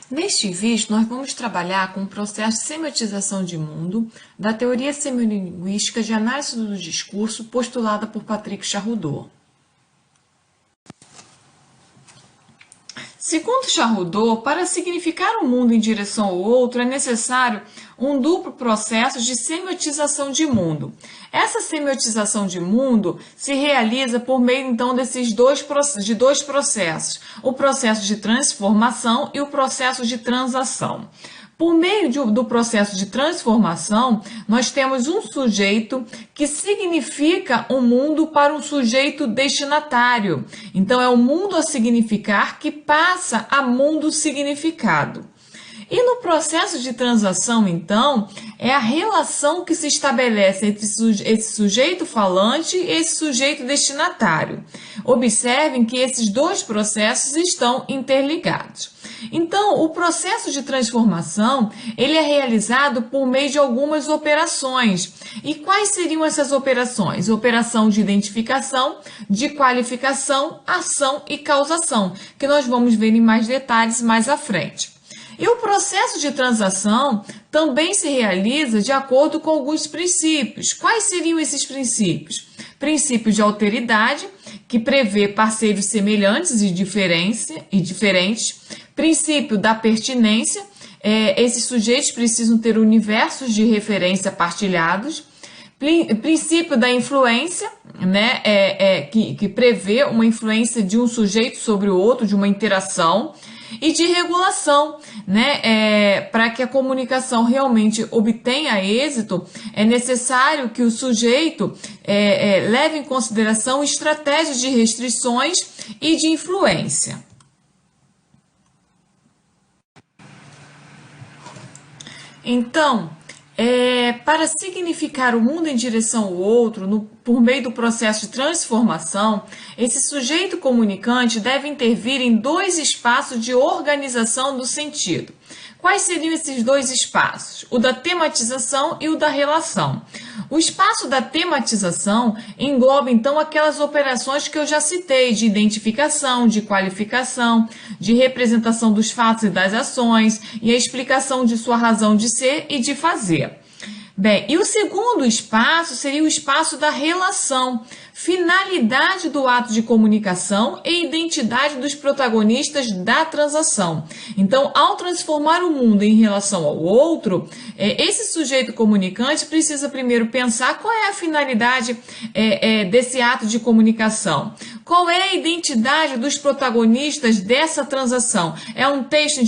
Neste vídeo, nós vamos trabalhar com o processo de semiotização de mundo da teoria semiolinguística de análise do discurso postulada por Patrick Charroudot. Segundo Charroudot, para significar um mundo em direção ao outro, é necessário um duplo processo de semiotização de mundo. Essa semiotização de mundo se realiza por meio, então, de dois processos, o processo de transformação e o processo de transação. Por meio do processo de transformação, nós temos um sujeito que significa um mundo para um sujeito destinatário. Então, é o mundo a significar que passa a mundo significado. E no processo de transação, então, é a relação que se estabelece entre esse sujeito falante e esse sujeito destinatário. Observem que esses dois processos estão interligados. Então, o processo de transformação, ele é realizado por meio de algumas operações. E quais seriam essas operações? Operação de identificação, de qualificação, ação e causação, que nós vamos ver em mais detalhes mais à frente. E o processo de transação também se realiza de acordo com alguns princípios. Quais seriam esses princípios? Princípio de alteridade, que prevê parceiros semelhantes e diferentes. Princípio da pertinência, esses sujeitos precisam ter universos de referência partilhados. Princípio da influência, né, que prevê uma influência de um sujeito sobre o outro, de uma interação. E de regulação, né? Para que a comunicação realmente obtenha êxito, é necessário que o sujeito leve em consideração estratégias de restrições e de influência. Então, para significar o mundo em direção ao outro, por meio do processo de transformação, esse sujeito comunicante deve intervir em dois espaços de organização do sentido. Quais seriam esses dois espaços? O da tematização e o da relação. O espaço da tematização engloba, então, aquelas operações que eu já citei, de identificação, de qualificação, de representação dos fatos e das ações, e a explicação de sua razão de ser e de fazer. Bem, e o segundo espaço seria o espaço da relação, finalidade do ato de comunicação e identidade dos protagonistas da transação. Então, ao transformar o mundo em relação ao outro, esse sujeito comunicante precisa primeiro pensar qual é a finalidade desse ato de comunicação. Qual é a identidade dos protagonistas dessa transação? É um texto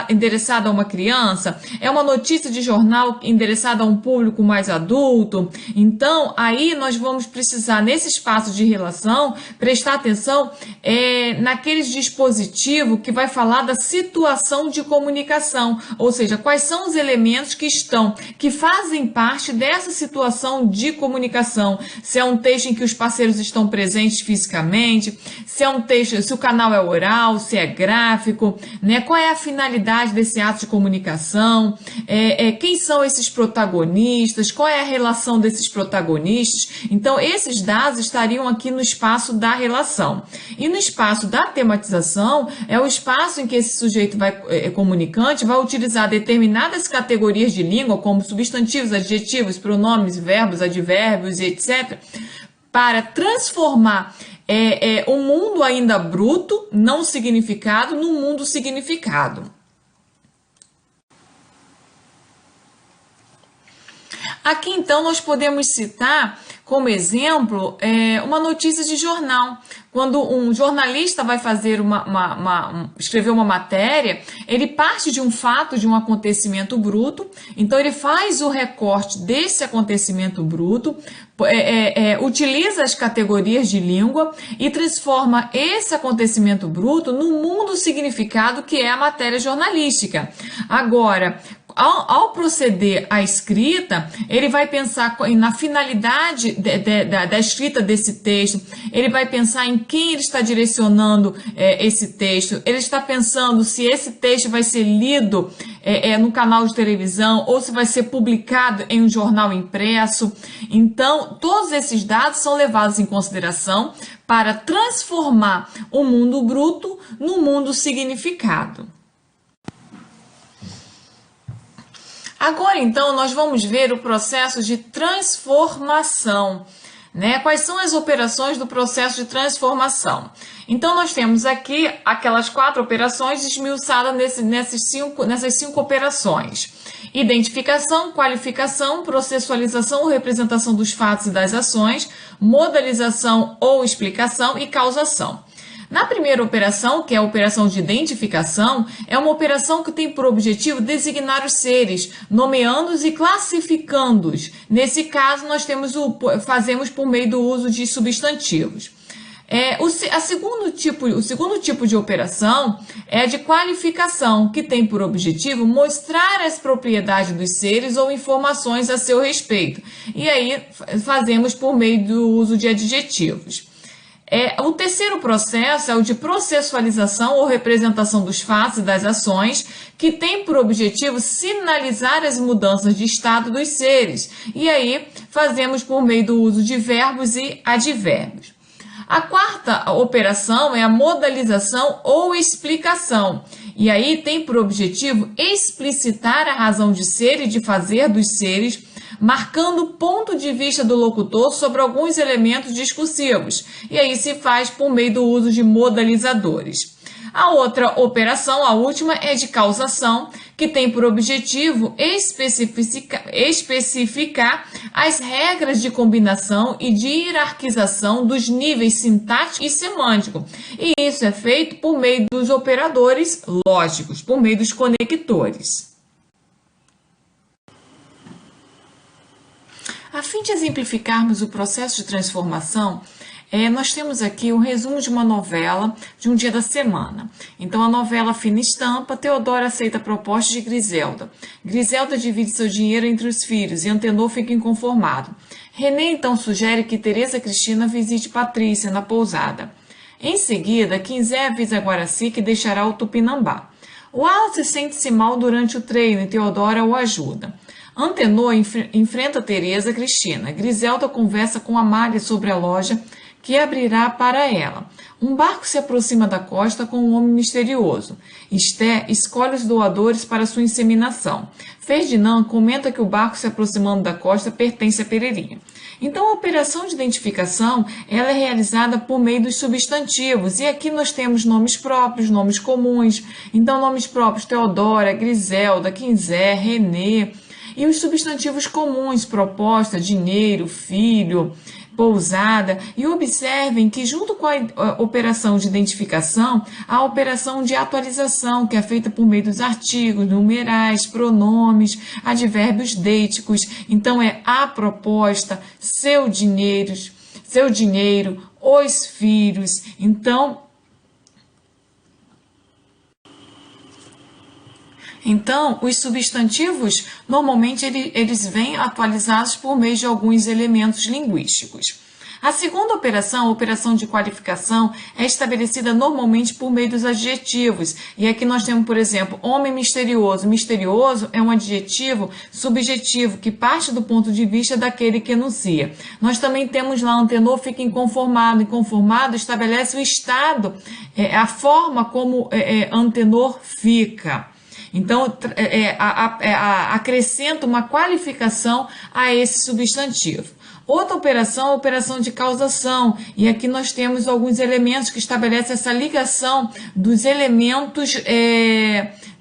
endereçado a uma criança? É uma notícia de jornal endereçada a um público mais adulto? Então, aí nós vamos precisar, nesse espaço de relação, prestar atenção naqueles dispositivos que vai falar da situação de comunicação, ou seja, quais são os elementos que fazem parte dessa situação de comunicação. Se é um texto em que os parceiros estão presentes fisicamente, se é um texto, se o canal é oral, se é gráfico, né? Qual é a finalidade desse ato de comunicação, quem são esses protagonistas, qual é a relação desses protagonistas. Então, esses dados estariam aqui no espaço da relação. E no espaço da tematização, é o espaço em que esse sujeito comunicante vai utilizar determinadas categorias de língua, como substantivos, adjetivos, pronomes, verbos, advérbios, etc., para transformar um mundo ainda bruto, não significado, num mundo significado. Aqui, então, nós podemos citar como exemplo uma notícia de jornal. Quando um jornalista vai fazer escrever uma matéria, ele parte de um fato, de um acontecimento bruto, então ele faz o recorte desse acontecimento bruto, utiliza as categorias de língua e transforma esse acontecimento bruto no mundo significado que é a matéria jornalística. Agora, ao proceder à escrita, ele vai pensar na finalidade da escrita desse texto, ele vai pensar em quem ele está direcionando esse texto, ele está pensando se esse texto vai ser lido no canal de televisão ou se vai ser publicado em um jornal impresso. Então, todos esses dados são levados em consideração para transformar o mundo bruto no mundo significado. Agora, então, nós vamos ver o processo de transformação, né? Quais são as operações do processo de transformação? Então, nós temos aqui aquelas 4 operações esmiuçadas nessas 5 operações. Identificação, qualificação, processualização ou representação dos fatos e das ações, modalização ou explicação e causação. Na primeira operação, que é a operação de identificação, é uma operação que tem por objetivo designar os seres, nomeando-os e classificando-os. Nesse caso, nós fazemos por meio do uso de substantivos. O segundo tipo de operação é a de qualificação, que tem por objetivo mostrar as propriedades dos seres ou informações a seu respeito. E aí fazemos por meio do uso de adjetivos. O terceiro processo é o de processualização ou representação dos fatos e das ações, que tem por objetivo sinalizar as mudanças de estado dos seres. E aí fazemos por meio do uso de verbos e advérbios. A quarta operação é a modalização ou explicação, e aí tem por objetivo explicitar a razão de ser e de fazer dos seres, marcando o ponto de vista do locutor sobre alguns elementos discursivos, e aí se faz por meio do uso de modalizadores. A outra operação, a última, é de causação, que tem por objetivo especificar as regras de combinação e de hierarquização dos níveis sintático e semântico. E isso é feito por meio dos operadores lógicos, por meio dos conectores. A fim de exemplificarmos o processo de transformação, nós temos aqui um resumo de uma novela de um dia da semana. Então, a novela Fina Estampa, Teodoro aceita a proposta de Griselda. Griselda divide seu dinheiro entre os filhos e Antenor fica inconformado. René então sugere que Teresa Cristina visite Patrícia na pousada. Em seguida, Quinzé avisa Guaraci que deixará o Tupinambá. O Wallace sente-se mal durante o treino e Teodora o ajuda. Antenor enfrenta Teresa Cristina. Griselda conversa com Amália sobre a loja que abrirá para ela. Um barco se aproxima da costa com um homem misterioso. Esté escolhe os doadores para sua inseminação. Ferdinand comenta que o barco se aproximando da costa pertence a Pereirinha. Então, a operação de identificação ela é realizada por meio dos substantivos. E aqui nós temos nomes próprios, nomes comuns. Então, nomes próprios: Teodora, Griselda, Quinzé, René. E os substantivos comuns: proposta, dinheiro, filho, pousada. E observem que junto com a operação de identificação, há a operação de atualização, que é feita por meio dos artigos, numerais, pronomes, advérbios deíticos. Então, é a proposta, seu dinheiro, os filhos. Então, os substantivos, normalmente, eles vêm atualizados por meio de alguns elementos linguísticos. A segunda operação, a operação de qualificação, é estabelecida normalmente por meio dos adjetivos. E aqui nós temos, por exemplo, homem misterioso. Misterioso é um adjetivo subjetivo que parte do ponto de vista daquele que enuncia. Nós também temos lá Antenor fica inconformado. Inconformado estabelece o estado, a forma como Antenor fica. Então, acrescenta uma qualificação a esse substantivo. Outra operação é a operação de causação, e aqui nós temos alguns elementos que estabelecem essa ligação dos elementos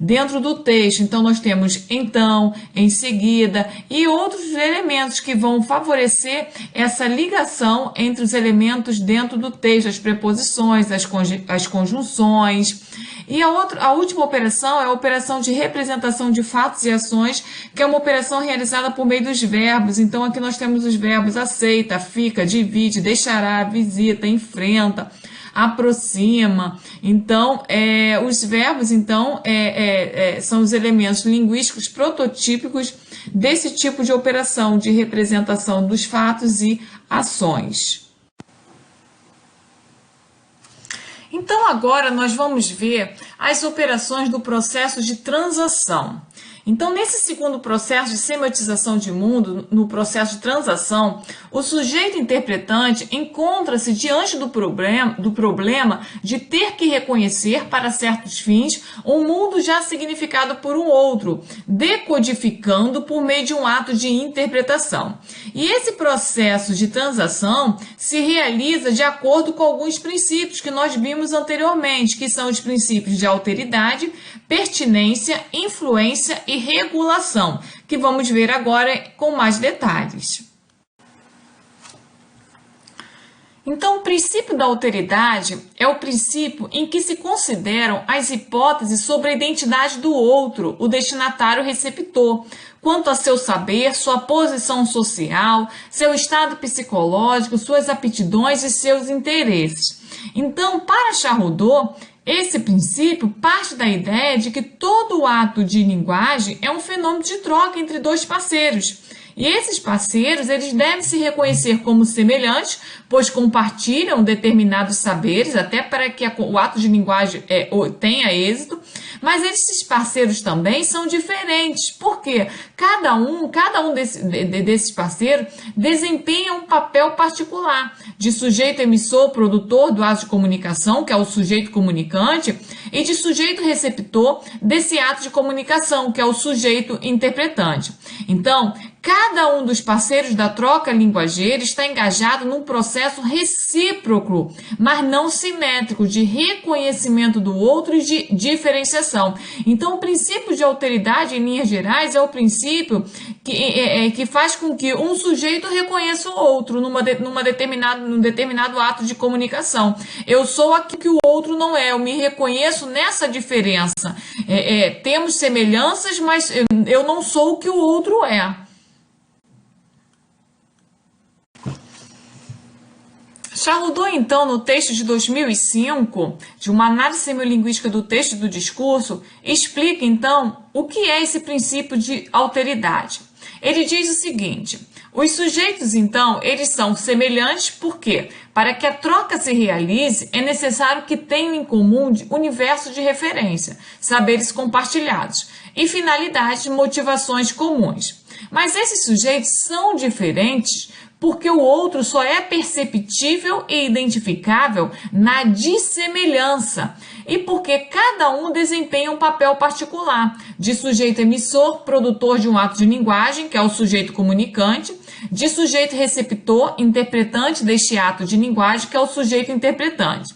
dentro do texto. Então, nós temos então, em seguida, e outros elementos que vão favorecer essa ligação entre os elementos dentro do texto, as preposições, as conjunções. E a última operação é a operação de representação de fatos e ações, que é uma operação realizada por meio dos verbos. Então, aqui nós temos os verbos aceita, fica, divide, deixará, visita, enfrenta, aproxima. Então, os verbos, são os elementos linguísticos prototípicos desse tipo de operação de representação dos fatos e ações. Então, agora nós vamos ver as operações do processo de transação. Então, nesse segundo processo de semiotização de mundo, no processo de transação, o sujeito interpretante encontra-se diante do problema de ter que reconhecer para certos fins um mundo já significado por um outro, decodificando por meio de um ato de interpretação. E esse processo de transação se realiza de acordo com alguns princípios que nós vimos anteriormente, que são os princípios de alteridade, pertinência, influência e regulação, que vamos ver agora com mais detalhes. Então, o princípio da alteridade é o princípio em que se consideram as hipóteses sobre a identidade do outro, o destinatário receptor, quanto a seu saber, sua posição social, seu estado psicológico, suas aptidões e seus interesses. Então, para Charrodot, esse princípio parte da ideia de que todo ato de linguagem é um fenômeno de troca entre dois parceiros. E esses parceiros, eles devem se reconhecer como semelhantes, pois compartilham determinados saberes, até para que o ato de linguagem tenha êxito, mas esses parceiros também são diferentes, porque cada um desses parceiros desempenha um papel particular, de sujeito emissor, produtor do ato de comunicação, que é o sujeito comunicante, e de sujeito receptor desse ato de comunicação, que é o sujeito interpretante. Então, cada um dos parceiros da troca linguageira está engajado num processo recíproco, mas não simétrico, de reconhecimento do outro e de diferenciação. Então, o princípio de alteridade, em linhas gerais, é o princípio que faz com que um sujeito reconheça o outro num determinado ato de comunicação. Eu sou aquilo que o outro não é, eu me reconheço nessa diferença. Temos semelhanças, mas eu não sou o que o outro é. Charrodot, então, no texto de 2005, de uma análise semiolinguística do texto e do discurso, explica, então, o que é esse princípio de alteridade. Ele diz o seguinte: os sujeitos, então, eles são semelhantes porque, para que a troca se realize, é necessário que tenham em comum universo de referência, saberes compartilhados e finalidades, motivações comuns. Mas esses sujeitos são diferentes porque o outro só é perceptível e identificável na dissemelhança e porque cada um desempenha um papel particular, de sujeito emissor, produtor de um ato de linguagem, que é o sujeito comunicante, de sujeito receptor, interpretante deste ato de linguagem, que é o sujeito interpretante.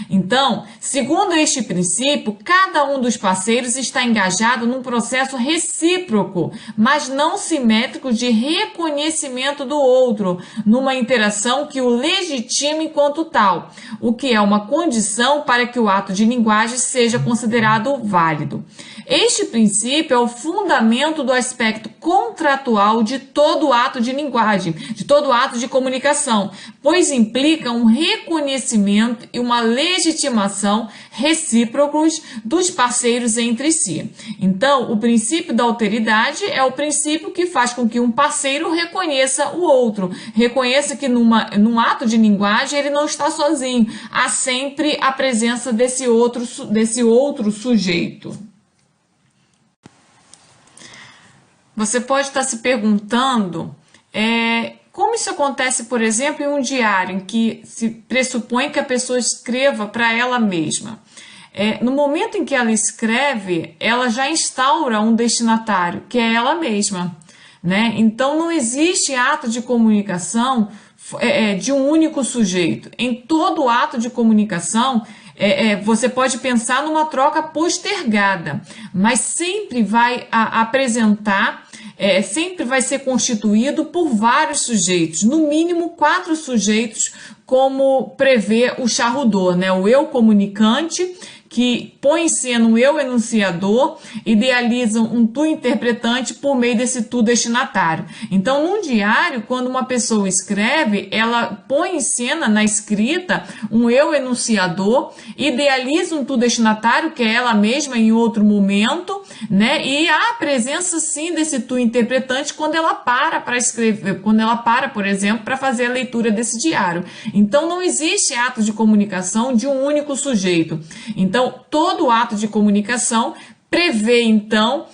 Então, segundo este princípio, cada um dos parceiros está engajado num processo recíproco, mas não simétrico de reconhecimento do outro, numa interação que o legitime enquanto tal, o que é uma condição para que o ato de linguagem seja considerado válido. Este princípio é o fundamento do aspecto contratual de todo ato de linguagem, de todo ato de comunicação, pois implica um reconhecimento e uma legitimação recíprocos dos parceiros entre si. Então, o princípio da alteridade é o princípio que faz com que um parceiro reconheça o outro, reconheça que num ato de linguagem ele não está sozinho, há sempre a presença desse outro sujeito. Você pode estar se perguntando como isso acontece, por exemplo, em um diário em que se pressupõe que a pessoa escreva para ela mesma. No momento em que ela escreve, ela já instaura um destinatário, que é ela mesma, né? Então, não existe ato de comunicação de um único sujeito. Em todo ato de comunicação, você pode pensar numa troca postergada, mas sempre vai apresentar, sempre vai ser constituído por vários sujeitos, no mínimo 4 sujeitos, como prevê o Charrodot, né? O eu comunicante, que põe em cena um eu enunciador, idealiza um tu interpretante por meio desse tu destinatário. Então, num diário, quando uma pessoa escreve, ela põe em cena na escrita um eu enunciador, idealiza um tu destinatário, que é ela mesma em outro momento, né? E há a presença, sim, desse tu interpretante quando ela para escrever, quando ela para, por exemplo, para fazer a leitura desse diário. Então, não existe ato de comunicação de um único sujeito. Então, todo ato de comunicação prevê, então,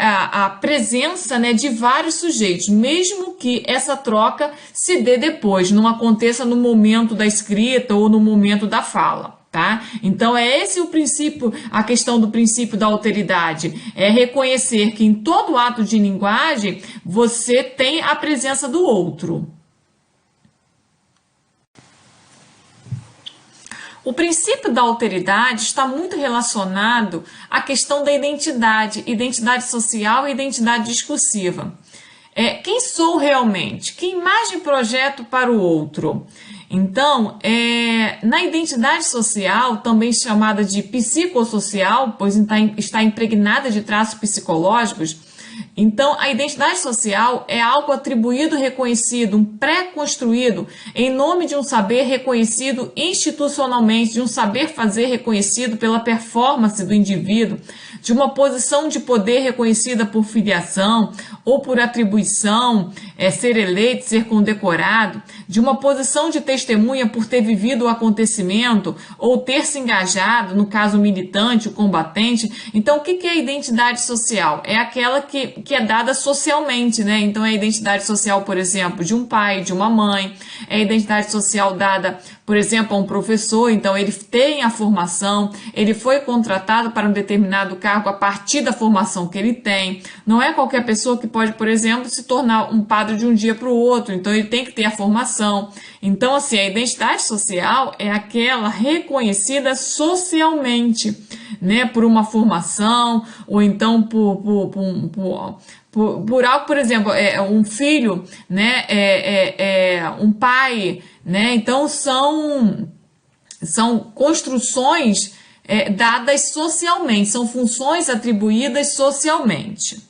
a presença, né, de vários sujeitos, mesmo que essa troca se dê depois, não aconteça no momento da escrita ou no momento da fala. Tá? Então é esse o princípio, a questão do princípio da alteridade, é reconhecer que em todo ato de linguagem você tem a presença do outro. O princípio da alteridade está muito relacionado à questão da identidade social e identidade discursiva. Quem sou realmente? Que imagem projeto para o outro? Então, na identidade social, também chamada de psicossocial, pois está impregnada de traços psicológicos, então a identidade social é algo atribuído, reconhecido, um pré-construído em nome de um saber reconhecido institucionalmente, de um saber fazer reconhecido pela performance do indivíduo, de uma posição de poder reconhecida por filiação ou por atribuição, ser eleito, ser condecorado, de uma posição de testemunha por ter vivido o acontecimento ou ter se engajado, no caso militante, o combatente. Então, o que é a identidade social? É aquela que é dada socialmente, né? Então, é a identidade social, por exemplo, de um pai, de uma mãe, é a identidade social dada, por exemplo, a um professor. Então, ele tem a formação, ele foi contratado para um determinado cargo a partir da formação que ele tem. Não é qualquer pessoa que pode, por exemplo, se tornar um padre de um dia para o outro. Então, ele tem que ter a formação. Então, assim, a identidade social é aquela reconhecida socialmente, né, por uma formação, ou então por algo, por exemplo, um filho, né, um pai, né, então são construções dadas socialmente, são funções atribuídas socialmente.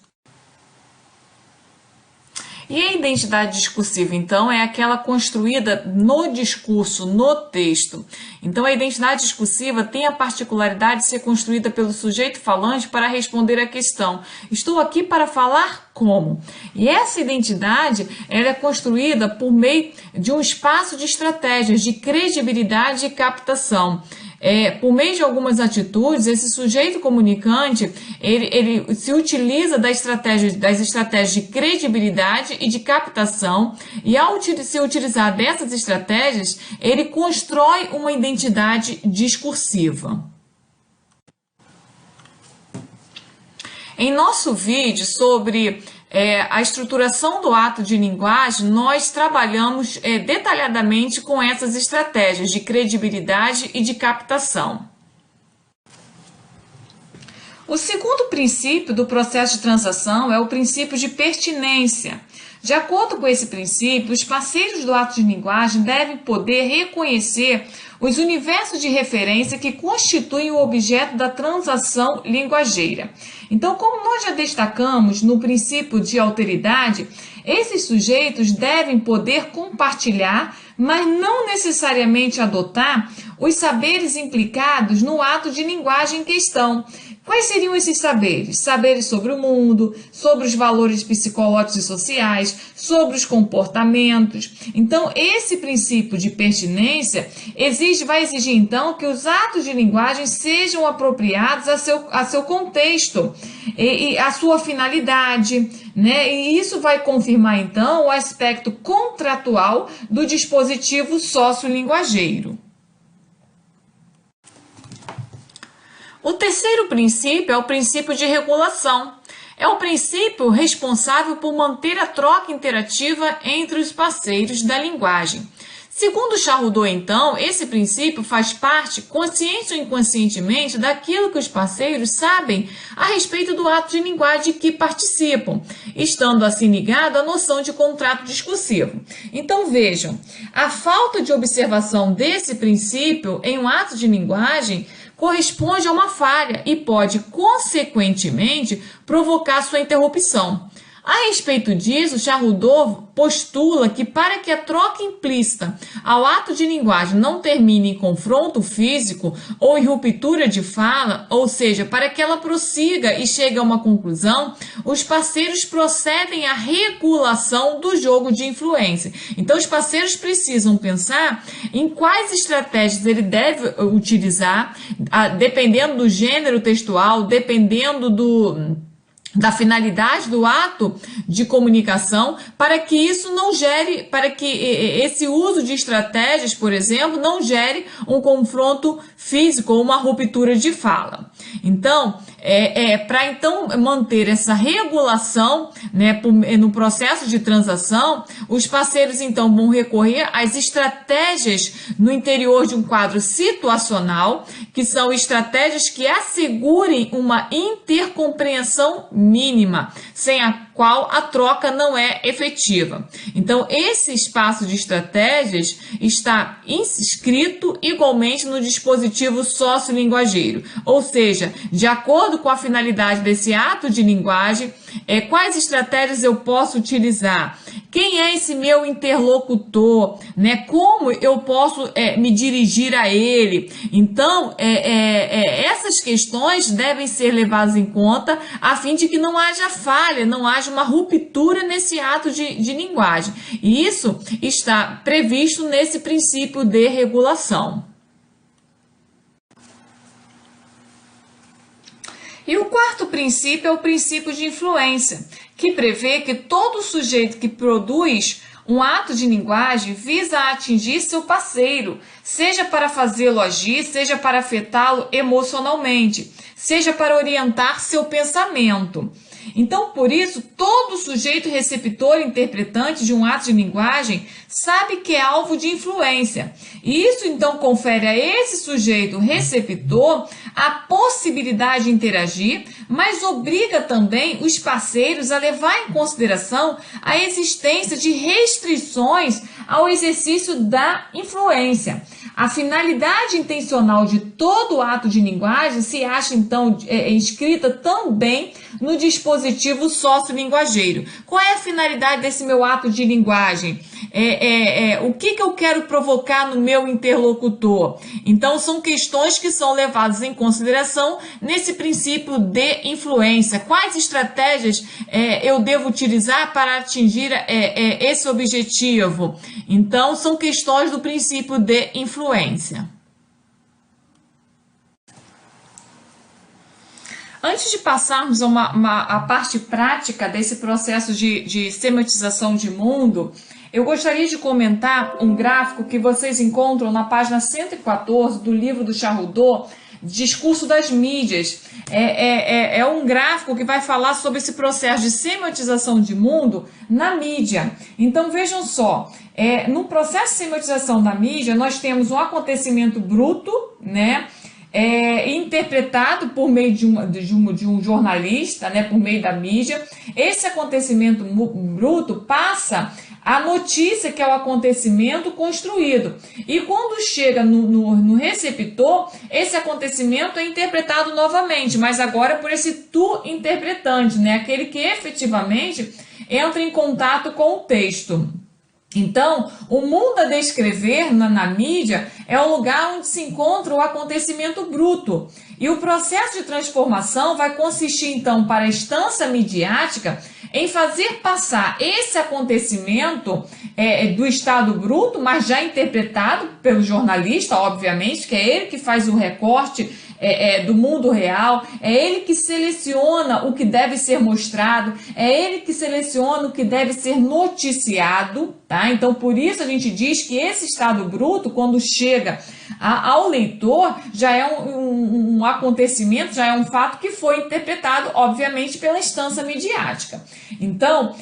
E a identidade discursiva, então, é aquela construída no discurso, no texto. Então, a identidade discursiva tem a particularidade de ser construída pelo sujeito falante para responder à questão: estou aqui para falar como? E essa identidade, ela é construída por meio de um espaço de estratégias de credibilidade e captação. Por meio de algumas atitudes, esse sujeito comunicante, ele se utiliza das estratégias de credibilidade e de captação, e ao se utilizar dessas estratégias, ele constrói uma identidade discursiva. Em nosso vídeo sobre a estruturação do ato de linguagem, nós trabalhamos detalhadamente com essas estratégias de credibilidade e de captação. O segundo princípio do processo de transação é o princípio de pertinência. De acordo com esse princípio, os parceiros do ato de linguagem devem poder reconhecer os universos de referência que constituem o objeto da transação linguageira. Então, como nós já destacamos no princípio de alteridade, esses sujeitos devem poder compartilhar, mas não necessariamente adotar, os saberes implicados no ato de linguagem em questão. Quais seriam esses saberes? Saberes sobre o mundo, sobre os valores psicológicos e sociais, sobre os comportamentos. Então, esse princípio de pertinência vai exigir, então, que os atos de linguagem sejam apropriados a seu contexto e a sua finalidade, né? E isso vai confirmar, então, o aspecto contratual do dispositivo sociolinguageiro. O terceiro princípio é o princípio de regulação. É o princípio responsável por manter a troca interativa entre os parceiros da linguagem. Segundo Charrodot, então, esse princípio faz parte, consciente ou inconscientemente, daquilo que os parceiros sabem a respeito do ato de linguagem que participam, estando assim ligado à noção de contrato discursivo. Então, vejam, a falta de observação desse princípio em um ato de linguagem corresponde a uma falha e pode, consequentemente, provocar sua interrupção. A respeito disso, Charrodot postula que para que a troca implícita ao ato de linguagem não termine em confronto físico ou em ruptura de fala, ou seja, para que ela prossiga e chegue a uma conclusão, os parceiros procedem à regulação do jogo de influência. Então, os parceiros precisam pensar em quais estratégias ele deve utilizar, dependendo do gênero textual, dependendo da finalidade do ato de comunicação, para que isso não gere, para que esse uso de estratégias, por exemplo, não gere um confronto físico ou uma ruptura de fala. Então, para então manter essa regulação, né, no processo de transação, os parceiros então vão recorrer às estratégias no interior de um quadro situacional, que são estratégias que assegurem uma intercompreensão mínima, sem a qual a troca não é efetiva. Então, esse espaço de estratégias está inscrito igualmente no dispositivo sociolinguageiro, ou seja, de acordo com a finalidade desse ato de linguagem, quais estratégias eu posso utilizar? Quem é esse meu interlocutor? Né? Como eu posso me dirigir a ele? Então, essas questões devem ser levadas em conta a fim de que não haja falha, não haja uma ruptura nesse ato de linguagem. E isso está previsto nesse princípio de regulação. E o quarto princípio é o princípio de influência, que prevê que todo sujeito que produz um ato de linguagem visa atingir seu parceiro, seja para fazê-lo agir, seja para afetá-lo emocionalmente, seja para orientar seu pensamento. Então, por isso, todo sujeito receptor e interpretante de um ato de linguagem sabe que é alvo de influência. E isso, então, confere a esse sujeito receptor a possibilidade de interagir, mas obriga também os parceiros a levar em consideração a existência de restrições ao exercício da influência. A finalidade intencional de todo ato de linguagem se acha, então, inscrita também no dispositivo sociolinguageiro. Qual é a finalidade desse meu ato de linguagem? O que eu quero provocar no meu interlocutor? Então, são questões que são levadas em consideração nesse princípio de influência. Quais estratégias eu devo utilizar para atingir esse objetivo? Então, são questões do princípio de influência. Antes de passarmos a parte prática desse processo de semiotização de mundo, eu gostaria de comentar um gráfico que vocês encontram na página 114 do livro do Charrodot, Discurso das Mídias. É um gráfico que vai falar sobre esse processo de semiotização de mundo na mídia. Então vejam só, no processo de semiotização da mídia, nós temos um acontecimento bruto, né? Interpretado por meio de um jornalista, né, por meio da mídia. Esse acontecimento bruto passa a notícia, que é o acontecimento construído. E quando chega no receptor, esse acontecimento é interpretado novamente, mas agora por esse tu interpretante, né, aquele que efetivamente entra em contato com o texto. Então, o mundo a descrever na mídia é o lugar onde se encontra o acontecimento bruto. E o processo de transformação vai consistir, então, para a instância midiática, em fazer passar esse acontecimento do estado bruto, mas já interpretado pelo jornalista, obviamente, que é ele que faz o recorte do mundo real, é ele que seleciona o que deve ser mostrado, é ele que seleciona o que deve ser noticiado, tá? Então, por isso a gente diz que esse estado bruto, quando chega ao leitor, já é um acontecimento, já é um fato que foi interpretado, obviamente, pela instância midiática. Então,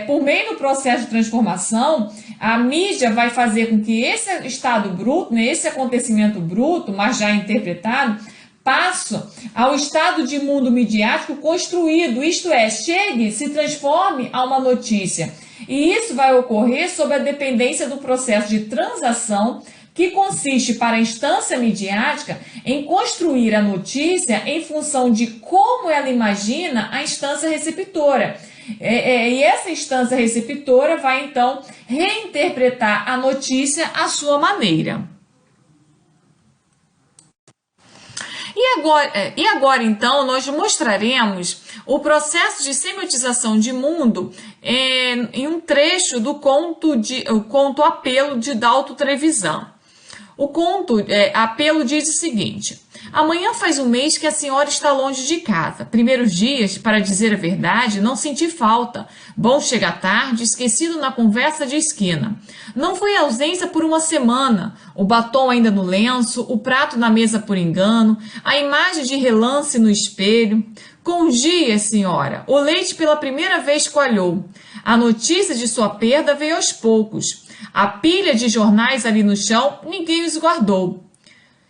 por meio do processo de transformação, a mídia vai fazer com que esse estado bruto, né, esse acontecimento bruto, mas já interpretado, passe ao estado de mundo midiático construído, isto é, chegue, se transforme a uma notícia. E isso vai ocorrer sob a dependência do processo de transação, que consiste para a instância midiática em construir a notícia em função de como ela imagina a instância receptora. E essa instância receptora vai então reinterpretar a notícia à sua maneira. E agora, então, nós mostraremos o processo de semiotização de mundo em um trecho do o conto Apelo de Dalton Trevisan. O conto Apelo diz o seguinte: amanhã faz um mês que a senhora está longe de casa. Primeiros dias, para dizer a verdade, não senti falta. Bom chega tarde, esquecido na conversa de esquina. Não foi ausência por uma semana. O batom ainda no lenço, o prato na mesa por engano, a imagem de relance no espelho. Com os dias, senhora, o leite pela primeira vez coalhou. A notícia de sua perda veio aos poucos. A pilha de jornais ali no chão, ninguém os guardou.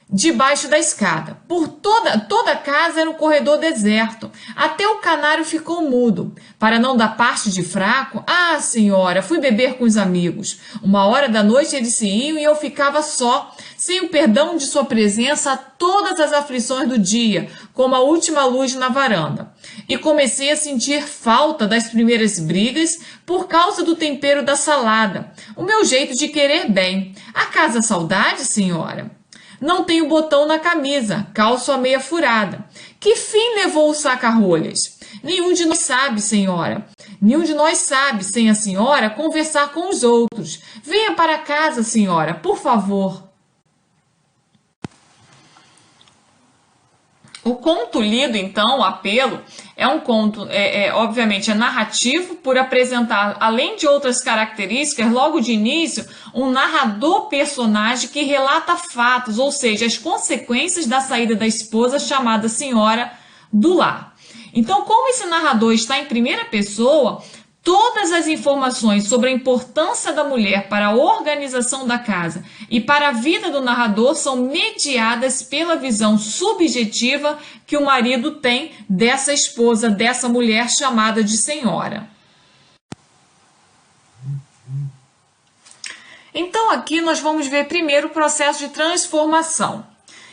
Debaixo da escada. Por toda a casa era um corredor deserto. Até o canário ficou mudo. Para não dar parte de fraco, ah, senhora, fui beber com os amigos. 1h da noite eles se iam e eu ficava só, sem o perdão de sua presença a todas as aflições do dia, como a última luz na varanda. E comecei a sentir falta das primeiras brigas por causa do tempero da salada. O meu jeito de querer bem. Acaso a saudade, senhora? Não tenho botão na camisa, calço a meia furada. Que fim levou o saca-rolhas? Nenhum de nós sabe, senhora. Nenhum de nós sabe, sem a senhora, conversar com os outros. Venha para casa, senhora, por favor. O conto lido, então, o Apelo, é um conto, obviamente, é narrativo por apresentar, além de outras características, logo de início, um narrador personagem que relata fatos, ou seja, as consequências da saída da esposa chamada Senhora do Lar. Então, como esse narrador está em primeira pessoa, todas as informações sobre a importância da mulher para a organização da casa e para a vida do narrador são mediadas pela visão subjetiva que o marido tem dessa esposa, dessa mulher chamada de senhora. Então, aqui nós vamos ver primeiro o processo de transformação.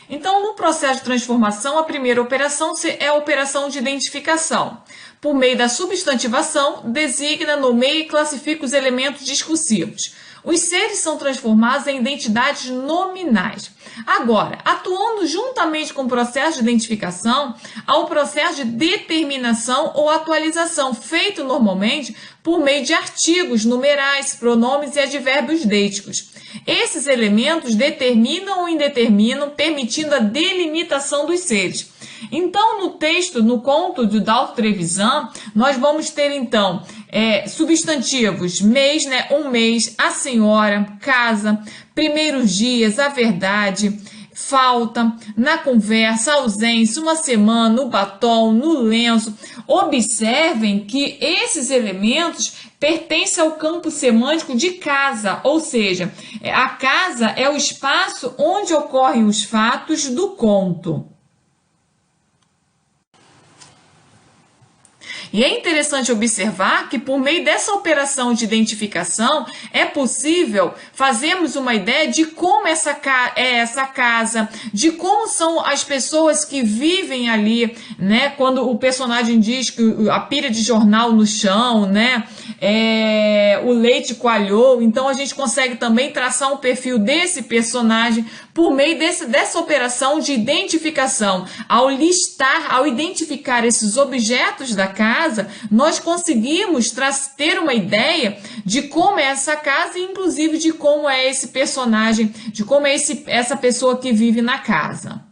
Então, no processo de transformação, a primeira operação é a operação de identificação. Por meio da substantivação, designa, nomeia e classifica os elementos discursivos. Os seres são transformados em identidades nominais. Agora, atuando juntamente com o processo de identificação, há o processo de determinação ou atualização, feito normalmente por meio de artigos, numerais, pronomes e advérbios deíticos. Esses elementos determinam ou indeterminam, permitindo a delimitação dos seres. Então, no texto, no conto de Dalton Trevisan, nós vamos ter, então, substantivos, mês, um mês, a senhora, casa, primeiros dias, a verdade, falta, na conversa, ausência, uma semana, no batom, no lenço. Observem que esses elementos pertencem ao campo semântico de casa, ou seja, a casa é o espaço onde ocorrem os fatos do conto. E é interessante observar que, por meio dessa operação de identificação, é possível fazermos uma ideia de como é essa casa, de como são as pessoas que vivem ali, né? Quando o personagem diz que a pilha de jornal no chão, né? O leite coalhou. Então, a gente consegue também traçar um perfil desse personagem por meio dessa operação de identificação. Ao identificar esses objetos da casa, nós conseguimos ter uma ideia de como é essa casa e, inclusive, de como é esse personagem, de como é essa pessoa que vive na casa.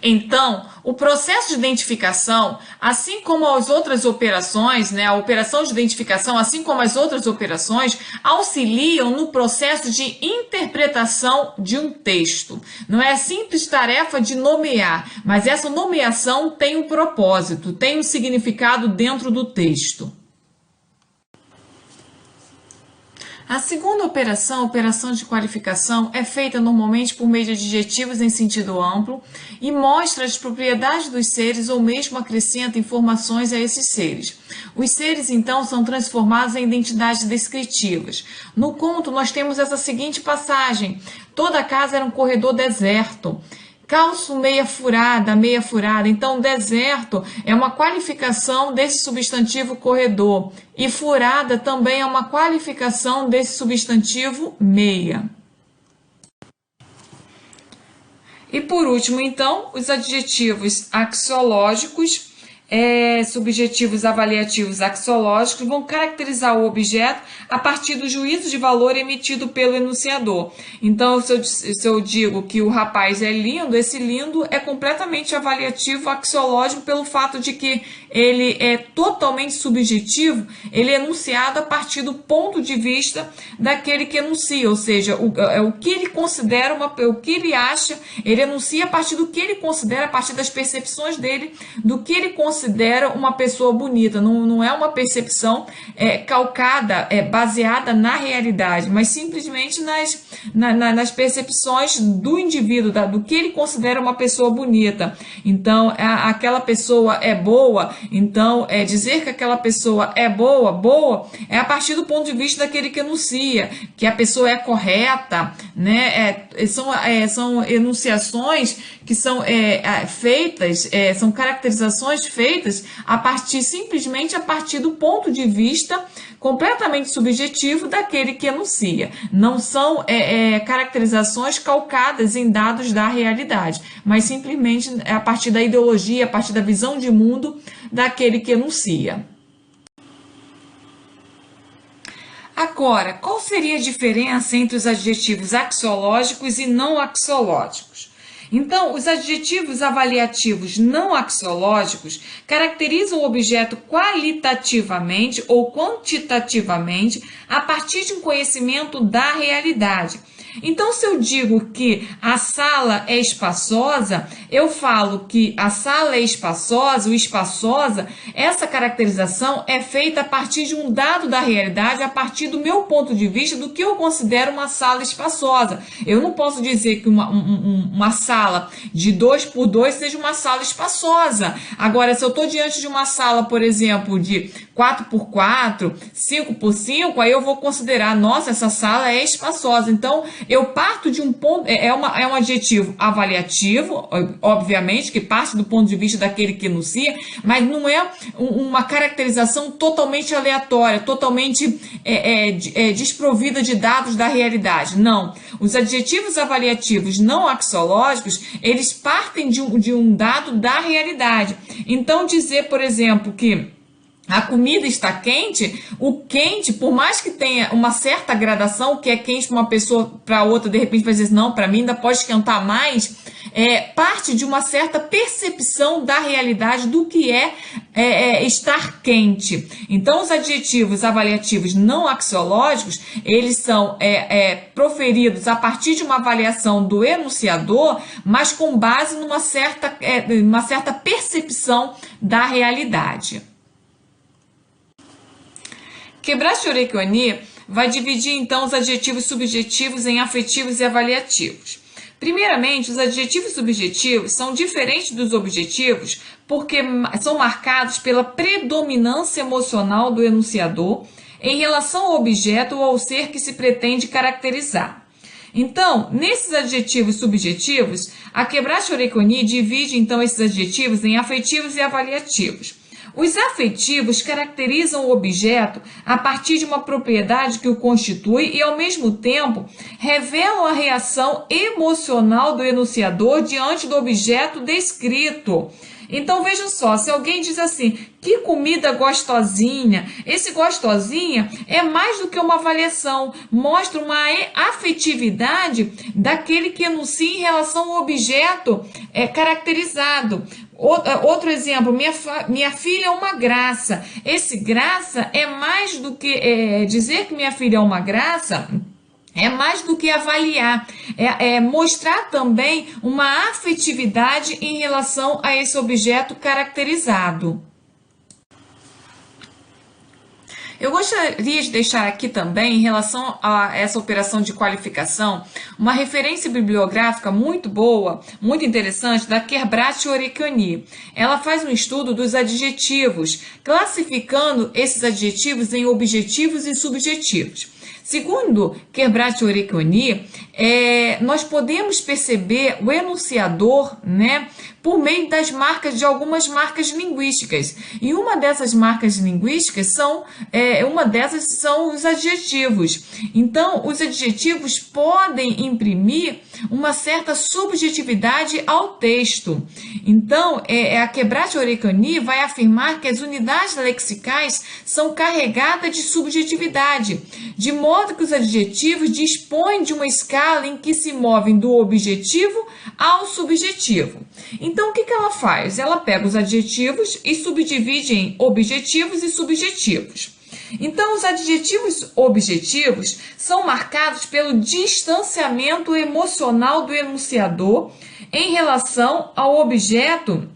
Então, o processo de identificação, assim como as outras operações, né, a operação de identificação, assim como as outras operações, auxiliam no processo de interpretação de um texto. Não é a simples tarefa de nomear, mas essa nomeação tem um propósito, tem um significado dentro do texto. A segunda operação, a operação de qualificação, é feita normalmente por meio de adjetivos em sentido amplo e mostra as propriedades dos seres ou mesmo acrescenta informações a esses seres. Os seres, então, são transformados em identidades descritivas. No conto, nós temos essa seguinte passagem: toda a casa era um corredor deserto. Calço meia furada, meia furada. Então, deserto é uma qualificação desse substantivo corredor. E furada também é uma qualificação desse substantivo meia. E por último, então, os adjetivos axiológicos, subjetivos avaliativos axiológicos vão caracterizar o objeto a partir do juízo de valor emitido pelo enunciador. Então, se eu digo que o rapaz é lindo, esse lindo é completamente avaliativo axiológico pelo fato de que ele é totalmente subjetivo, ele é enunciado a partir do ponto de vista daquele que enuncia, ou seja, o que ele considera, o que ele acha, ele enuncia a partir do que ele considera, a partir das percepções dele, do que ele considera uma pessoa bonita. Não é uma percepção calcada, baseada na realidade, mas simplesmente nas percepções do indivíduo, do que ele considera uma pessoa bonita. Então, aquela pessoa é boa, então dizer que aquela pessoa é boa, é a partir do ponto de vista daquele que enuncia, que a pessoa é correta, né? São enunciações que são feitas, são caracterizações feitas simplesmente a partir do ponto de vista completamente subjetivo daquele que enuncia. Não são caracterizações calcadas em dados da realidade, mas simplesmente a partir da ideologia, a partir da visão de mundo daquele que enuncia. Agora, qual seria a diferença entre os adjetivos axiológicos e não axiológicos? Então, os adjetivos avaliativos não axiológicos caracterizam o objeto qualitativamente ou quantitativamente a partir de um conhecimento da realidade. Então, se eu digo que a sala é espaçosa, eu falo que a sala é espaçosa, ou espaçosa, essa caracterização é feita a partir de um dado da realidade, a partir do meu ponto de vista, do que eu considero uma sala espaçosa. Eu não posso dizer que uma sala de 2x2 seja uma sala espaçosa. Agora, se eu estou diante de uma sala, por exemplo, de 4x4, 5x5, aí eu vou considerar, nossa, essa sala é espaçosa. Então, eu parto de um ponto, é um adjetivo avaliativo, obviamente, que parte do ponto de vista daquele que enuncia, mas não é uma caracterização totalmente aleatória, totalmente desprovida de dados da realidade. Não. Os adjetivos avaliativos não axiológicos, eles partem de um dado da realidade. Então, dizer, por exemplo, que a comida está quente, o quente, por mais que tenha uma certa gradação, o que é quente para uma pessoa, para outra, de repente vai dizer, não, para mim ainda pode esquentar mais, parte de uma certa percepção da realidade do que estar quente. Então, os adjetivos avaliativos não axiológicos, eles são proferidos a partir de uma avaliação do enunciador, mas com base numa certa percepção da realidade. Quebraccio-Orecchioni vai dividir então os adjetivos subjetivos em afetivos e avaliativos. Primeiramente, os adjetivos subjetivos são diferentes dos objetivos porque são marcados pela predominância emocional do enunciador em relação ao objeto ou ao ser que se pretende caracterizar. Então, nesses adjetivos subjetivos, a Quebraccio-Orecchioni divide então esses adjetivos em afetivos e avaliativos. Os afetivos caracterizam o objeto a partir de uma propriedade que o constitui e, ao mesmo tempo, revelam a reação emocional do enunciador diante do objeto descrito. Então, veja só, se alguém diz assim, que comida gostosinha, esse gostosinha é mais do que uma avaliação, mostra uma afetividade daquele que enuncia em relação ao objeto caracterizado. Outro exemplo, minha filha é uma graça. Esse graça é mais do que dizer que minha filha é uma graça. É mais do que avaliar, mostrar também uma afetividade em relação a esse objeto caracterizado. Eu gostaria de deixar aqui também, em relação a essa operação de qualificação, uma referência bibliográfica muito boa, muito interessante, da Quebraccio-Orecchioni. Ela faz um estudo dos adjetivos, classificando esses adjetivos em objetivos e subjetivos. Segundo Quebrat-Orecchioני, nós podemos perceber o enunciador, né, por meio das marcas, de algumas marcas linguísticas. E uma dessas marcas linguísticas são os adjetivos. Então, os adjetivos podem imprimir uma certa subjetividade ao texto. Então, a Quebrat-Orecchioני vai afirmar que as unidades lexicais são carregadas de subjetividade, de modo que os adjetivos dispõem de uma escala em que se movem do objetivo ao subjetivo. Então, o que ela faz? Ela pega os adjetivos e subdivide em objetivos e subjetivos. Então, os adjetivos objetivos são marcados pelo distanciamento emocional do enunciador em relação ao objeto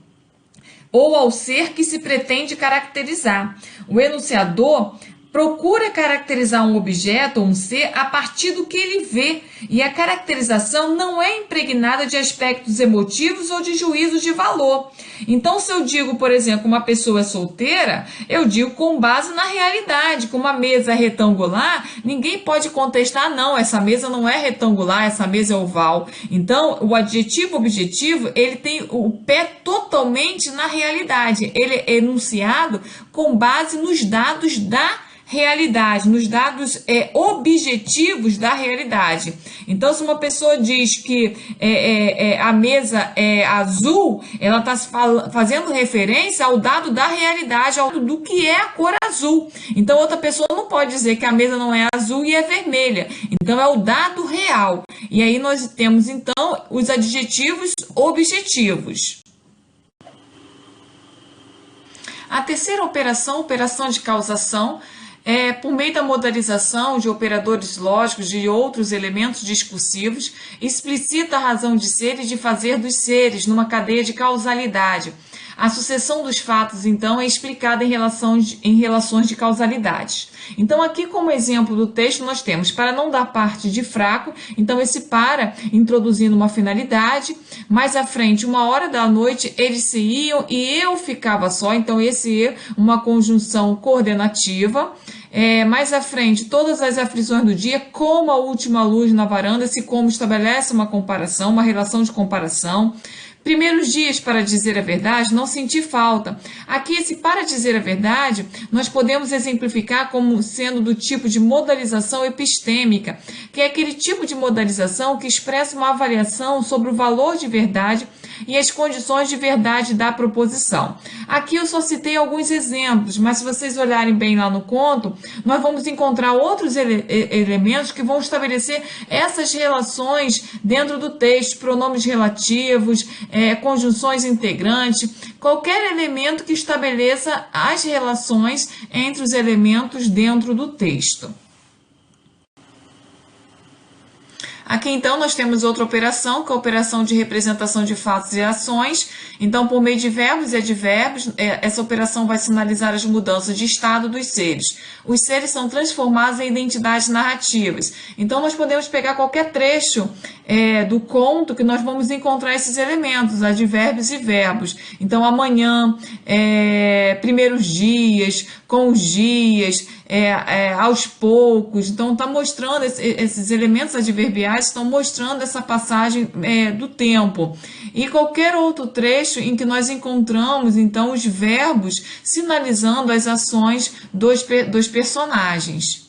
ou ao ser que se pretende caracterizar. O enunciador procura caracterizar um objeto ou um ser a partir do que ele vê, e a caracterização não é impregnada de aspectos emotivos ou de juízos de valor. Então, se eu digo, por exemplo, uma pessoa é solteira, eu digo com base na realidade. Com uma mesa retangular, ninguém pode contestar, não, essa mesa não é retangular, essa mesa é oval. Então, o adjetivo objetivo, ele tem o pé totalmente na realidade. Ele é enunciado com base nos dados da realidade, nos dados objetivos da realidade. Então, se uma pessoa diz que a mesa é azul, ela está fazendo referência ao dado da realidade, do que é a cor azul. Então, outra pessoa não pode dizer que a mesa não é azul e é vermelha. Então, é o dado real. E aí nós temos, então, os adjetivos objetivos. A terceira operação, operação de causação, por meio da modalização de operadores lógicos e outros elementos discursivos, explicita a razão de ser e de fazer dos seres numa cadeia de causalidade. A sucessão dos fatos, então, é explicada em relações de causalidade. Então, aqui como exemplo do texto, nós temos para não dar parte de fraco, então esse para, introduzindo uma finalidade. Mais à frente, 1h da noite, eles se iam e eu ficava só, então esse eu, uma conjunção coordenativa. Mais à frente, todas as aflições do dia, como a última luz na varanda, esse como estabelece uma comparação, uma relação de comparação. Primeiros dias, para dizer a verdade, não senti falta. Aqui, esse para dizer a verdade, nós podemos exemplificar como sendo do tipo de modalização epistêmica, que é aquele tipo de modalização que expressa uma avaliação sobre o valor de verdade e as condições de verdade da proposição. Aqui eu só citei alguns exemplos, mas se vocês olharem bem lá no conto, nós vamos encontrar outros elementos que vão estabelecer essas relações dentro do texto, pronomes relativos, conjunções integrantes, qualquer elemento que estabeleça as relações entre os elementos dentro do texto. Aqui, então, nós temos outra operação, que é a operação de representação de fatos e ações. Então, por meio de verbos e advérbios, essa operação vai sinalizar as mudanças de estado dos seres. Os seres são transformados em identidades narrativas. Então, nós podemos pegar qualquer trecho do conto que nós vamos encontrar esses elementos, advérbios e verbos. Então, amanhã, primeiros dias, com os dias, aos poucos. Então, está mostrando esses elementos adverbiais, estão mostrando essa passagem do tempo. E qualquer outro trecho em que nós encontramos, então, os verbos sinalizando as ações dos personagens.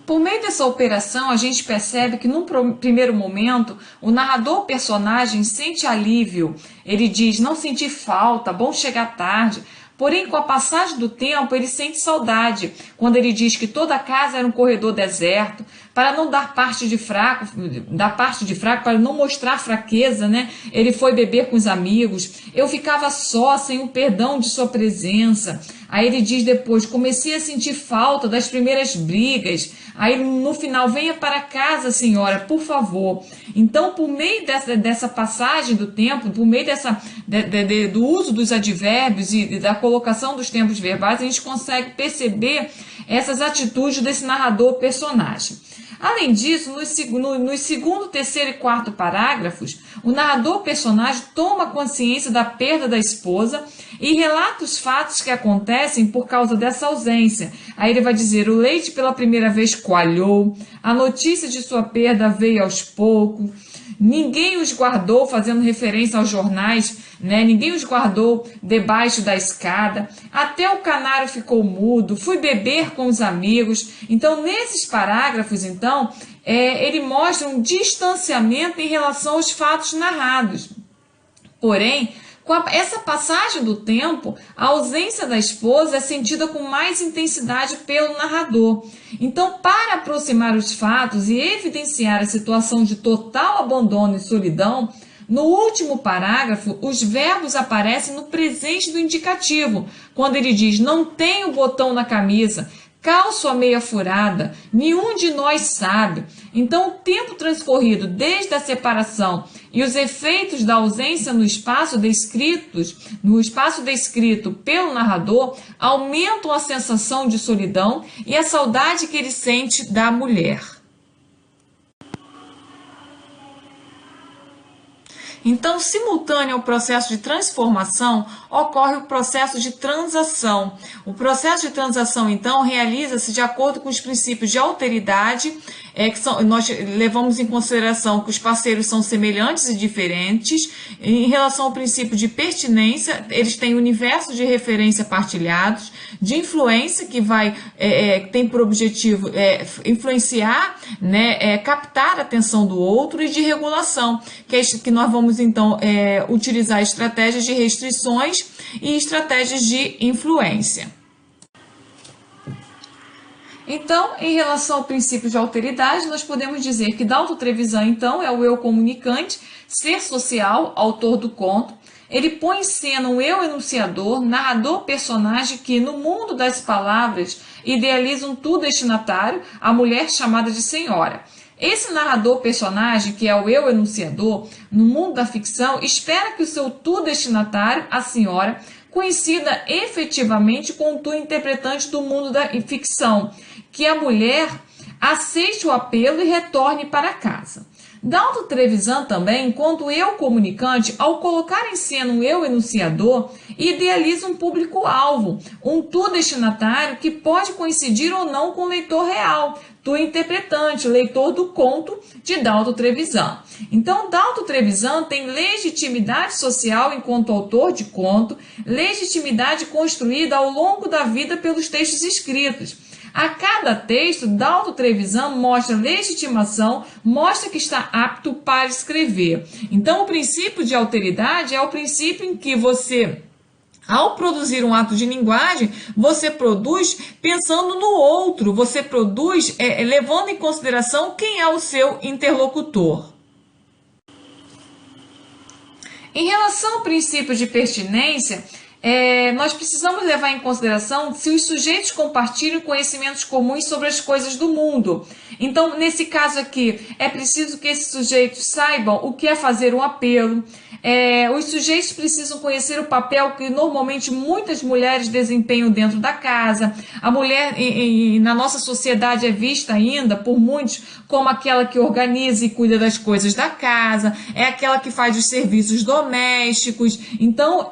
Por meio dessa operação, a gente percebe que, num primeiro momento, o narrador-personagem sente alívio. Ele diz, não senti falta, bom chegar tarde. Porém, com a passagem do tempo, ele sente saudade, quando ele diz que toda a casa era um corredor deserto, para não dar parte de fraco, para não mostrar fraqueza, né? Ele foi beber com os amigos, eu ficava só, sem o perdão de sua presença. Aí ele diz depois, comecei a sentir falta das primeiras brigas. Aí no final, venha para casa, senhora, por favor. Então, por meio dessa passagem do tempo, por meio do uso dos advérbios e da colocação dos tempos verbais, a gente consegue perceber essas atitudes desse narrador-personagem. Além disso, nos segundo, terceiro e quarto parágrafos, o narrador personagem toma consciência da perda da esposa e relata os fatos que acontecem por causa dessa ausência. Aí ele vai dizer: o leite pela primeira vez coalhou, a notícia de sua perda veio aos poucos, ninguém os guardou, fazendo referência aos jornais, né? Ninguém os guardou debaixo da escada, até o canário ficou mudo, fui beber com os amigos. Então, nesses parágrafos, então, ele mostra um distanciamento em relação aos fatos narrados. Porém, com essa passagem do tempo, a ausência da esposa é sentida com mais intensidade pelo narrador. Então, para aproximar os fatos e evidenciar a situação de total abandono e solidão, no último parágrafo, os verbos aparecem no presente do indicativo, quando ele diz: não tenho botão na camisa, calço a meia furada, nenhum de nós sabe. Então, o tempo transcorrido desde a separação e os efeitos da ausência no espaço descrito pelo narrador aumentam a sensação de solidão e a saudade que ele sente da mulher. Então, simultâneo ao processo de transformação, ocorre o processo de transação. O processo de transação, então, realiza-se de acordo com os princípios de alteridade, nós levamos em consideração que os parceiros são semelhantes e diferentes. Em relação ao princípio de pertinência, eles têm universo de referência partilhados, de influência, que tem por objetivo influenciar, né, captar a atenção do outro, e de regulação, que nós vamos então utilizar estratégias de restrições e estratégias de influência. Então, em relação ao princípio de alteridade, nós podemos dizer que Dalton Trevisan, então, é o eu comunicante, ser social, autor do conto. Ele põe em cena um eu enunciador, narrador personagem que, no mundo das palavras, idealiza um tu destinatário, a mulher chamada de senhora. Esse narrador personagem, que é o eu enunciador, no mundo da ficção, espera que o seu tu destinatário, a senhora, coincida efetivamente com o tu interpretante do mundo da ficção, que a mulher aceite o apelo e retorne para casa. Dalton Trevisan também, enquanto eu comunicante, ao colocar em cena um eu enunciador, idealiza um público-alvo, um tu destinatário que pode coincidir ou não com o leitor real, tu interpretante, leitor do conto de Dalton Trevisan. Então, Dalton Trevisan tem legitimidade social enquanto autor de conto, legitimidade construída ao longo da vida pelos textos escritos. A cada texto, Dalton Trevisan mostra legitimação, mostra que está apto para escrever. Então, o princípio de alteridade é o princípio em que você, ao produzir um ato de linguagem, você produz pensando no outro, você produz levando em consideração quem é o seu interlocutor. Em relação ao princípio de pertinência, nós precisamos levar em consideração se os sujeitos compartilham conhecimentos comuns sobre as coisas do mundo. Então, nesse caso aqui, é preciso que esses sujeitos saibam o que é fazer um apelo. Os sujeitos precisam conhecer o papel que normalmente muitas mulheres desempenham dentro da casa. A mulher na nossa sociedade é vista ainda por muitos como aquela que organiza e cuida das coisas da casa, é aquela que faz os serviços domésticos. Então,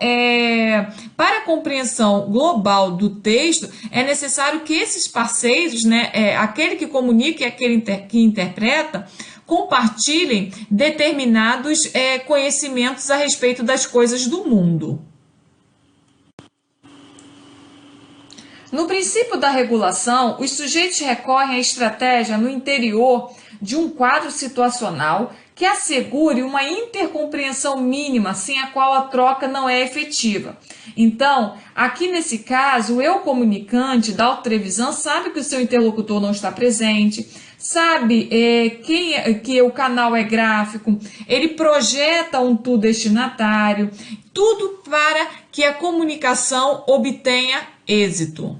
para a compreensão global do texto, é necessário que esses parceiros, né, aquele que comunica e aquele que interpreta, compartilhem determinados conhecimentos a respeito das coisas do mundo. No princípio da regulação, os sujeitos recorrem à estratégia no interior de um quadro situacional que assegure uma intercompreensão mínima, sem a qual a troca não é efetiva. Então, aqui nesse caso, o eu comunicante, Dalton Trevisan, sabe que o seu interlocutor não está presente, sabe que o canal é gráfico, ele projeta um tu destinatário, tudo para que a comunicação obtenha êxito.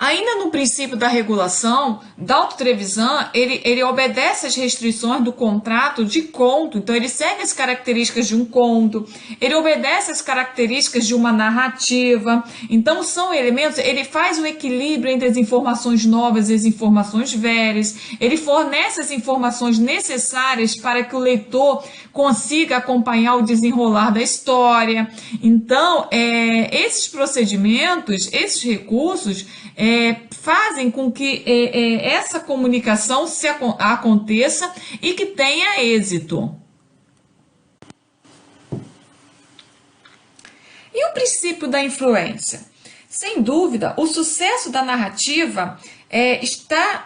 Ainda no princípio da regulação, Dalton Trevisan, ele obedece às restrições do contrato de conto, então ele segue as características de um conto, ele obedece às características de uma narrativa, então são elementos, ele faz um equilíbrio entre as informações novas e as informações velhas, ele fornece as informações necessárias para que o leitor consiga acompanhar o desenrolar da história. Então, esses procedimentos, esses recursos, fazem com que essa comunicação aconteça e que tenha êxito. E o princípio da influência? Sem dúvida, o sucesso da narrativa está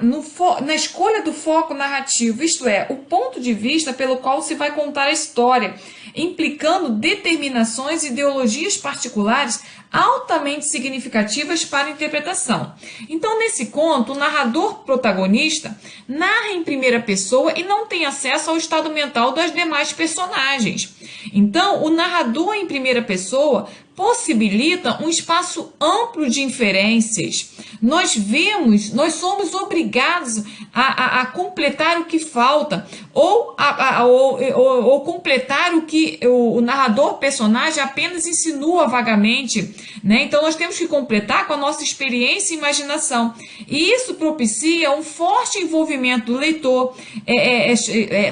na escolha do foco narrativo, isto é, o ponto de vista pelo qual se vai contar a história, implicando determinações e ideologias particulares altamente significativas para a interpretação. Então, nesse conto, o narrador protagonista narra em primeira pessoa e não tem acesso ao estado mental das demais personagens. Então, o narrador em primeira pessoa possibilita um espaço amplo de inferências. Nós somos obrigados a completar o que falta, ou completar o que o narrador personagem apenas insinua vagamente, né? Então nós temos que completar com a nossa experiência e imaginação. E isso propicia um forte envolvimento do leitor,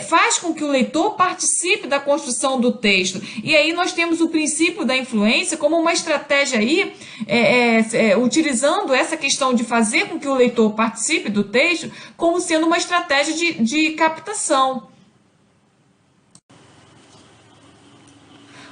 faz com que o leitor participe da construção do texto. E aí nós temos o princípio da influência como uma estratégia aí, utilizando essa questão de fazer com que o leitor participe do texto como sendo uma estratégia de captação.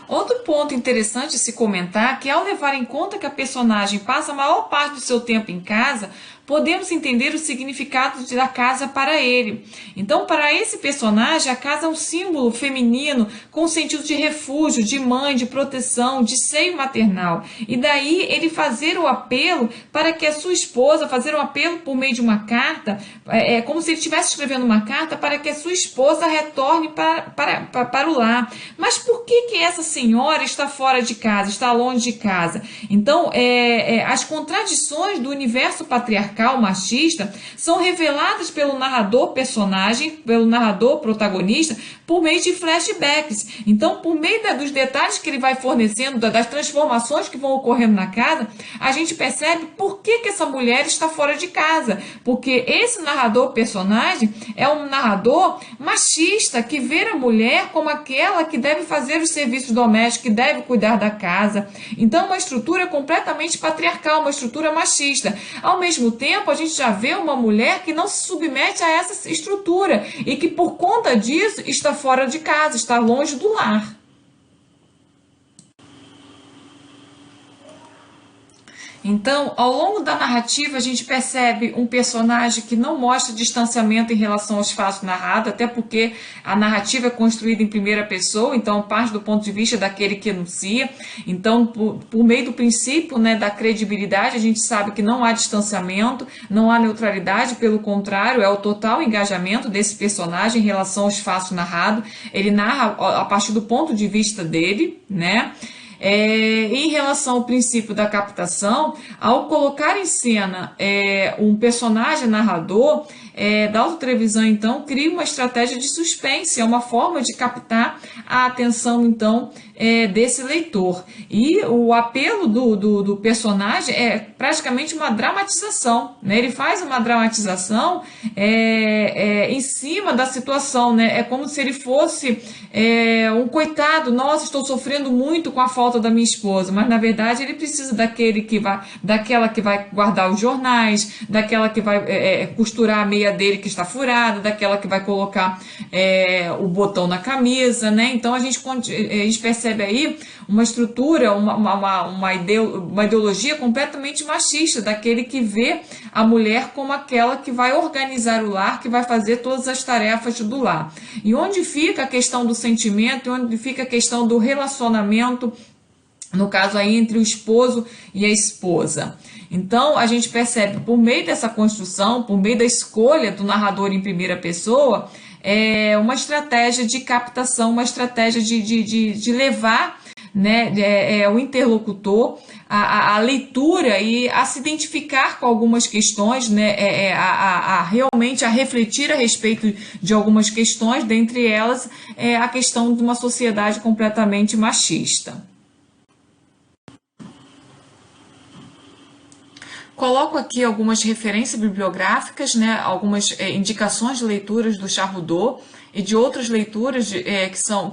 Outro ponto interessante se comentar é que, ao levar em conta que a personagem passa a maior parte do seu tempo em casa, podemos entender o significado da casa para ele. Então, para esse personagem, a casa é um símbolo feminino com sentido de refúgio, de mãe, de proteção, de seio maternal. E daí ele fazer o apelo para que a sua esposa, fazer um apelo por meio de uma carta, como se ele estivesse escrevendo uma carta para que a sua esposa retorne para o lar. Mas por que essa senhora está fora de casa, está longe de casa? Então, as contradições do universo patriarcal machista são reveladas pelo narrador personagem, pelo narrador protagonista, por meio de flashbacks. Então, por meio dos detalhes que ele vai fornecendo, das transformações que vão ocorrendo na casa, a gente percebe por que essa mulher está fora de casa. Porque esse narrador personagem é um narrador machista, que vê a mulher como aquela que deve fazer os serviços domésticos, que deve cuidar da casa. Então, uma estrutura completamente patriarcal, uma estrutura machista. Ao mesmo tempo, a gente já vê uma mulher que não se submete a essa estrutura e que, por conta disso, está fora de casa, está longe do lar. Então, ao longo da narrativa, a gente percebe um personagem que não mostra distanciamento em relação aos fatos narrados, até porque a narrativa é construída em primeira pessoa, então parte do ponto de vista daquele que enuncia. Então, por meio do princípio, né, da credibilidade, a gente sabe que não há distanciamento, não há neutralidade, pelo contrário, é o total engajamento desse personagem em relação aos fatos narrados. Ele narra a partir do ponto de vista dele, né? Em relação ao princípio da captação, ao colocar em cena um personagem narrador, Dalton Trevisan, então, cria uma estratégia de suspense, é uma forma de captar a atenção, então, desse leitor. E o apelo do personagem é praticamente uma dramatização, né? Ele faz uma dramatização em cima da situação, né? É como se ele fosse um coitado, nossa, estou sofrendo muito com a falta da minha esposa, mas na verdade ele precisa daquela que vai guardar os jornais, daquela que vai costurar a meia dele que está furada, daquela que vai colocar o botão na camisa, né? Então a gente percebe aí uma estrutura, uma ideologia completamente machista, daquele que vê a mulher como aquela que vai organizar o lar, que vai fazer todas as tarefas do lar. E onde fica a questão do sentimento, e onde fica a questão do relacionamento, no caso aí entre o esposo e a esposa. Então, a gente percebe, por meio dessa construção, por meio da escolha do narrador em primeira pessoa, uma estratégia de captação, uma estratégia de levar, né, o interlocutor a leitura e a se identificar com algumas questões, né, realmente a refletir a respeito de algumas questões, dentre elas a questão de uma sociedade completamente machista. Coloco aqui algumas referências bibliográficas, né, algumas indicações de leituras do Charrodot e de outras leituras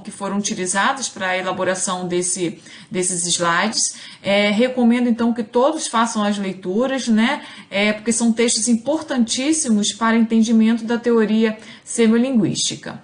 que foram utilizadas para a elaboração desses slides. Recomendo então que todos façam as leituras, né, porque são textos importantíssimos para o entendimento da teoria semiolinguística.